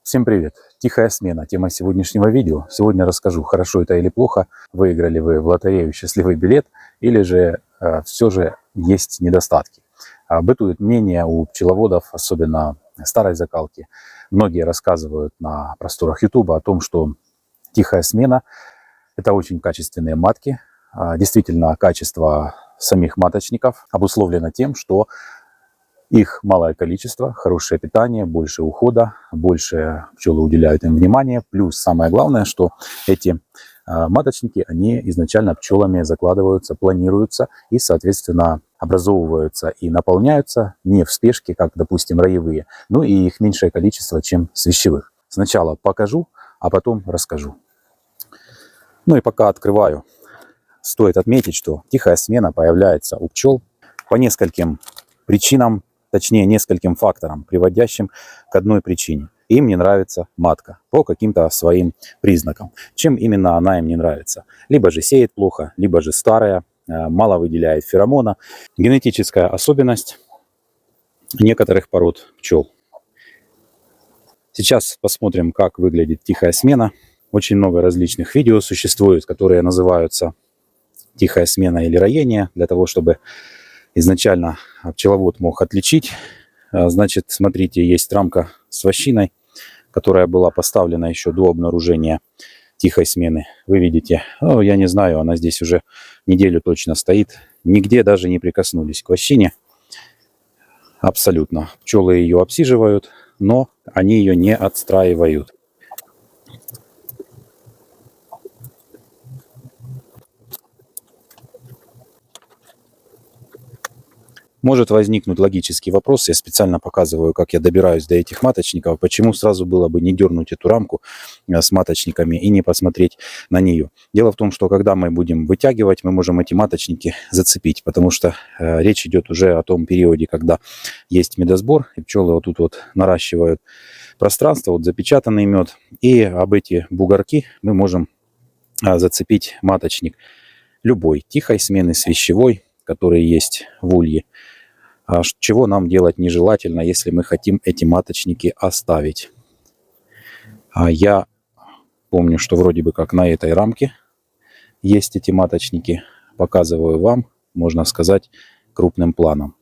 Всем привет! Тихая смена. Тема сегодняшнего видео. Сегодня расскажу, хорошо это или плохо, выиграли вы в лотерею счастливый билет, или же все же есть недостатки. Бытует мнение у пчеловодов, особенно старой закалки. Многие рассказывают на просторах YouTube о том, что тихая смена – это очень качественные матки. Действительно, качество самих маточников обусловлено тем, что их малое количество, хорошее питание, больше ухода, больше пчелы уделяют им внимание. Плюс самое главное, что эти маточники, они изначально пчелами закладываются, планируются и, соответственно, образовываются и наполняются не в спешке, как, допустим, роевые, но и их меньшее количество, чем свящевых. Сначала покажу, а потом расскажу. Ну и пока открываю, стоит отметить, что тихая смена появляется у пчел по нескольким причинам, точнее нескольким факторам, приводящим к одной причине. Им не нравится матка по каким-то своим признакам. Чем именно она им не нравится? Либо же сеет плохо, либо же старая, мало выделяет феромона. Генетическая особенность некоторых пород пчел. Сейчас посмотрим, как выглядит тихая смена. Очень много различных видео существует, которые называются тихая смена или роение, для того, чтобы изначально пчеловод мог отличить. Значит, смотрите, есть рамка с вощиной, которая была поставлена еще до обнаружения тихой смены. Вы видите, я не знаю, она здесь уже неделю точно стоит. Нигде даже не прикоснулись к вощине. Абсолютно. Пчелы ее обсиживают, но они ее не отстраивают. Может возникнуть логический вопрос, я специально показываю, как я добираюсь до этих маточников, почему сразу было бы не дернуть эту рамку с маточниками и не посмотреть на нее. Дело в том, что когда мы будем вытягивать, мы можем эти маточники зацепить, потому что речь идет уже о том периоде, когда есть медосбор, и пчелы вот тут вот наращивают пространство, вот запечатанный мед, и об эти бугорки мы можем зацепить маточник любой, тихой смены, свящевой, которые есть в улье. Чего нам делать нежелательно, если мы хотим эти маточники оставить. Я помню, что вроде бы как на этой рамке есть эти маточники. Показываю вам, можно сказать, крупным планом,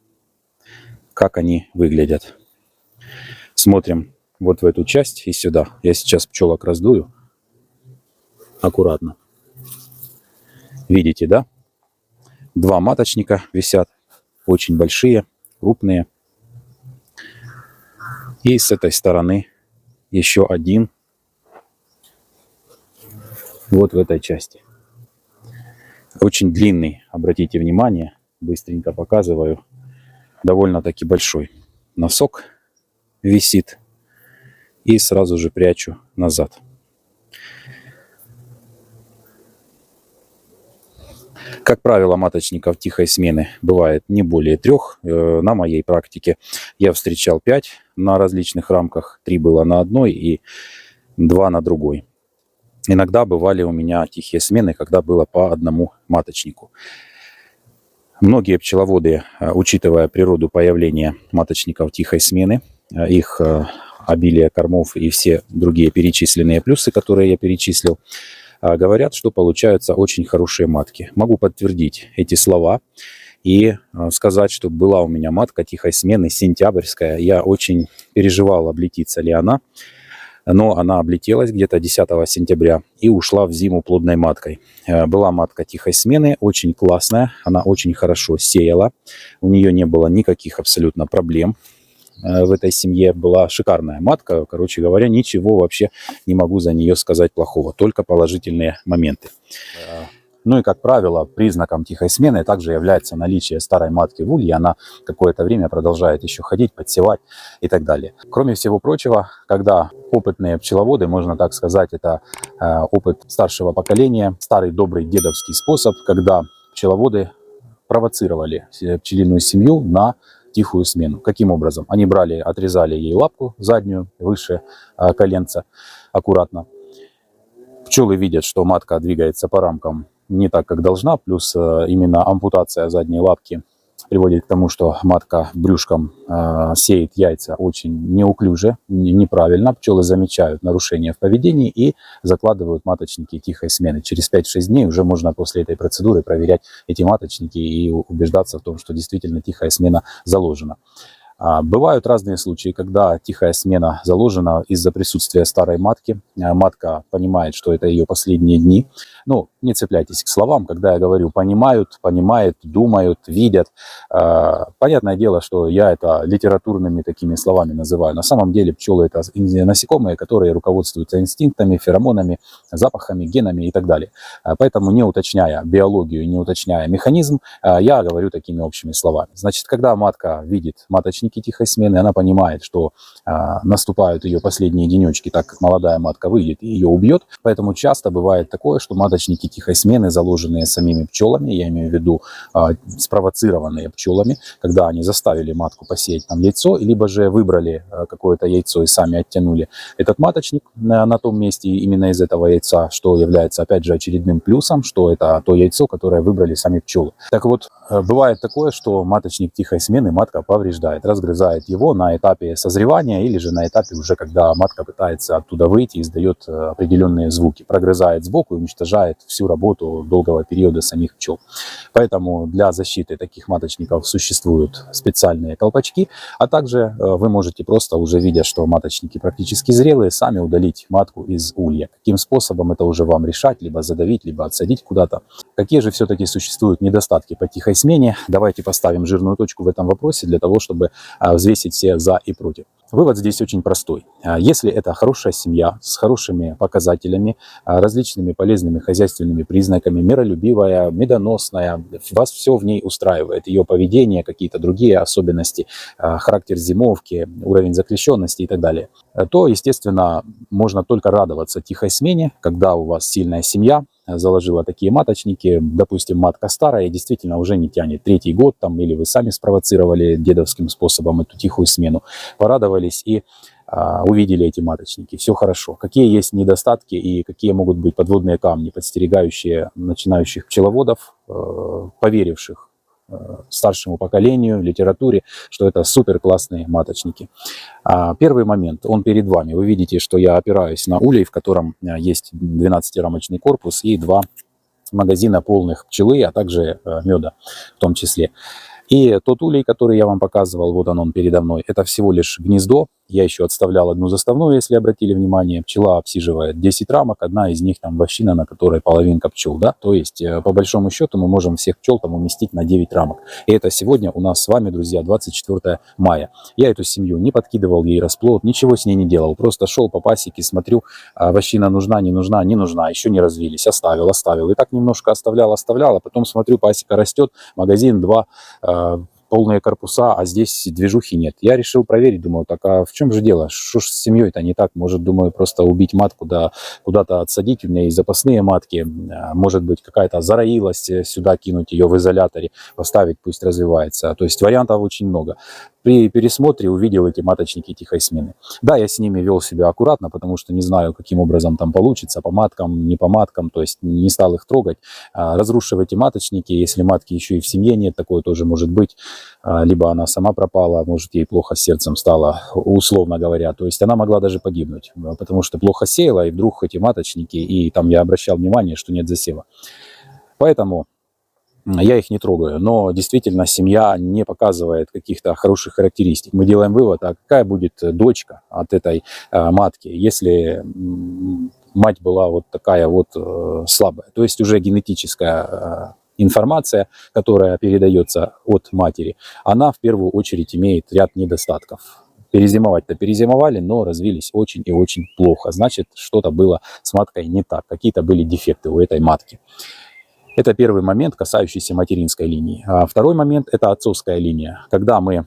как они выглядят. Смотрим вот в эту часть и сюда. Я сейчас пчелок раздую. Аккуратно. Видите, да? Два маточника висят, очень большие, крупные. И с этой стороны еще один. Вот в этой части. Очень длинный, обратите внимание, быстренько показываю. Довольно-таки большой носок висит. И сразу же прячу назад. Как правило, маточников тихой смены бывает не более 3. На моей практике я встречал 5 на различных рамках. 3 было на одной и 2 на другой. Иногда бывали у меня тихие смены, когда было по одному маточнику. Многие пчеловоды, учитывая природу появления маточников тихой смены, их обилие кормов и все другие перечисленные плюсы, которые я перечислил, говорят, что получаются очень хорошие матки. Могу подтвердить эти слова и сказать, что была у меня матка тихой смены, сентябрьская. Я очень переживал, облетится ли она, но она облетелась где-то 10 сентября и ушла в зиму плодной маткой. Была матка тихой смены, очень классная, она очень хорошо сеяла, у нее не было никаких абсолютно проблем. В этой семье была шикарная матка. Короче говоря, ничего вообще не могу за нее сказать плохого, только положительные моменты. Ну и, как правило, признаком тихой смены также является наличие старой матки в улье. Она какое-то время продолжает еще ходить, подсевать и так далее. Кроме всего прочего, когда опытные пчеловоды, можно так сказать, это опыт старшего поколения, старый добрый дедовский способ, когда пчеловоды провоцировали пчелиную семью на тихую смену. Каким образом? Они брали, отрезали ей лапку заднюю, выше коленца, аккуратно. Пчелы видят, что матка двигается по рамкам не так, как должна, плюс именно ампутация задней лапки приводит к тому, что матка брюшком сеет яйца очень неуклюже, неправильно. Пчелы замечают нарушения в поведении и закладывают маточники тихой смены. Через 5-6 дней уже можно после этой процедуры проверять эти маточники и убеждаться в том, что действительно тихая смена заложена. Бывают разные случаи, когда тихая смена заложена из-за присутствия старой матки. Матка понимает, что это ее последние дни. Ну, не цепляйтесь к словам, когда я говорю понимают, думают, видят. Понятное дело, что я это литературными такими словами называю. На самом деле пчелы это насекомые, которые руководствуются инстинктами, феромонами, запахами, генами и так далее. Поэтому, не уточняя биологию, не уточняя механизм, я говорю такими общими словами. Значит, когда матка видит маточники тихой смены, она понимает, что наступают ее последние денечки, так как молодая матка выйдет и ее убьет. Поэтому часто бывает такое, что маточники тихой смены, заложенные самими пчелами, я имею в виду спровоцированные пчелами, когда они заставили матку посеять там яйцо, либо же выбрали какое-то яйцо и сами оттянули этот маточник на том месте именно из этого яйца, что является опять же очередным плюсом, что это то яйцо, которое выбрали сами пчелы. Так вот, бывает такое, что маточник тихой смены матка повреждает, разгрызает его на этапе созревания или же на этапе уже, когда матка пытается оттуда выйти и издает определенные звуки, прогрызает сбоку и уничтожает всю работу долгого периода самих пчел. Поэтому для защиты таких маточников существуют специальные колпачки, а также вы можете просто, уже видя, что маточники практически зрелые, сами удалить матку из улья. Каким способом, это уже вам решать, либо задавить, либо отсадить куда-то. Какие же все-таки существуют недостатки по тихой смене? Давайте поставим жирную точку в этом вопросе для того, чтобы взвесить все за и против. Вывод здесь очень простой. Если это хорошая семья с хорошими показателями, различными полезными хозяйственными признаками, миролюбивая, медоносная, вас все в ней устраивает, ее поведение, какие-то другие особенности, характер зимовки, уровень закрещенности и так далее, то, естественно, можно только радоваться тихой смене, когда у вас сильная семья, заложила такие маточники, допустим, матка старая и действительно уже не тянет 3-й год, там, или вы сами спровоцировали дедовским способом эту тихую смену, порадовались и увидели эти маточники, все хорошо. Какие есть недостатки и какие могут быть подводные камни, подстерегающие начинающих пчеловодов, поверивших старшему поколению, литературе, что это супер классные маточники. Первый момент, он перед вами. Вы видите, что я опираюсь на улей, в котором есть 12-рамочный корпус и 2 магазина полных пчелы, а также меда в том числе. И тот улей, который я вам показывал, вот он передо мной, это всего лишь гнездо. Я еще отставлял одну заставную, если обратили внимание. Пчела обсиживает 10 рамок, одна из них там вощина, на которой половинка пчел, да. То есть, по большому счету, мы можем всех пчел там уместить на 9 рамок. И это сегодня у нас с вами, друзья, 24 мая. Я эту семью не подкидывал ей расплод, ничего с ней не делал. Просто шел по пасеке, смотрю, вощина нужна, не нужна, не нужна, еще не развились. Оставил. И так немножко оставлял, а потом смотрю, пасека растет, магазин 2, полные корпуса, а здесь движухи нет. Я решил проверить, думаю, так а в чем же дело? Что ж с семьей-то не так? Может, думаю, просто убить матку, да куда-то отсадить. У меня есть запасные матки. Может быть, какая-то зароилась, сюда кинуть ее в изоляторе, поставить, пусть развивается. То есть вариантов очень много. При пересмотре увидел эти маточники тихой смены. Да, я с ними вел себя аккуратно, потому что не знаю, каким образом там получится, по маткам, не по маткам, то есть не стал их трогать. Разрушив эти маточники, если матки еще и в семье нет, такое тоже может быть. Либо она сама пропала, может, ей плохо с сердцем стало, условно говоря. То есть она могла даже погибнуть, потому что плохо сеяла, и вдруг эти маточники, и там я обращал внимание, что нет засева. Поэтому я их не трогаю, но действительно семья не показывает каких-то хороших характеристик. Мы делаем вывод, а какая будет дочка от этой матки, если мать была вот такая вот слабая. То есть уже генетическая информация, которая передается от матери, она в первую очередь имеет ряд недостатков. Перезимовать-то перезимовали, но развились очень и очень плохо. Значит, что-то было с маткой не так, какие-то были дефекты у этой матки. Это первый момент, касающийся материнской линии. Второй момент – это отцовская линия. Когда мы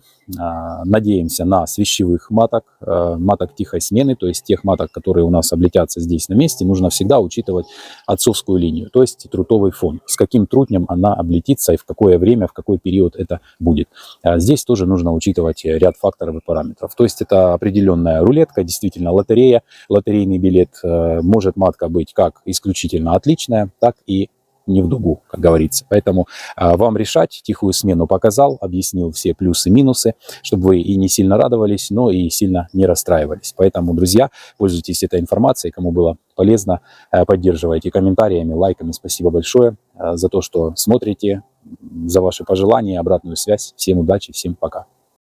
надеемся на свищевых маток, маток тихой смены, то есть тех маток, которые у нас облетятся здесь на месте, нужно всегда учитывать отцовскую линию, то есть трутовый фон. С каким трутнем она облетится и в какое время, в какой период это будет. Здесь тоже нужно учитывать ряд факторов и параметров. То есть это определенная рулетка, действительно лотерея, лотерейный билет. Может матка быть как исключительно отличная, так и не в дугу, как говорится. Поэтому вам решать. Тихую смену показал, объяснил все плюсы, минусы, чтобы вы и не сильно радовались, но и сильно не расстраивались. Поэтому, друзья, пользуйтесь этой информацией. Кому было полезно, поддерживайте комментариями, лайками. Спасибо большое за то, что смотрите, за ваши пожелания, обратную связь. Всем удачи, всем пока.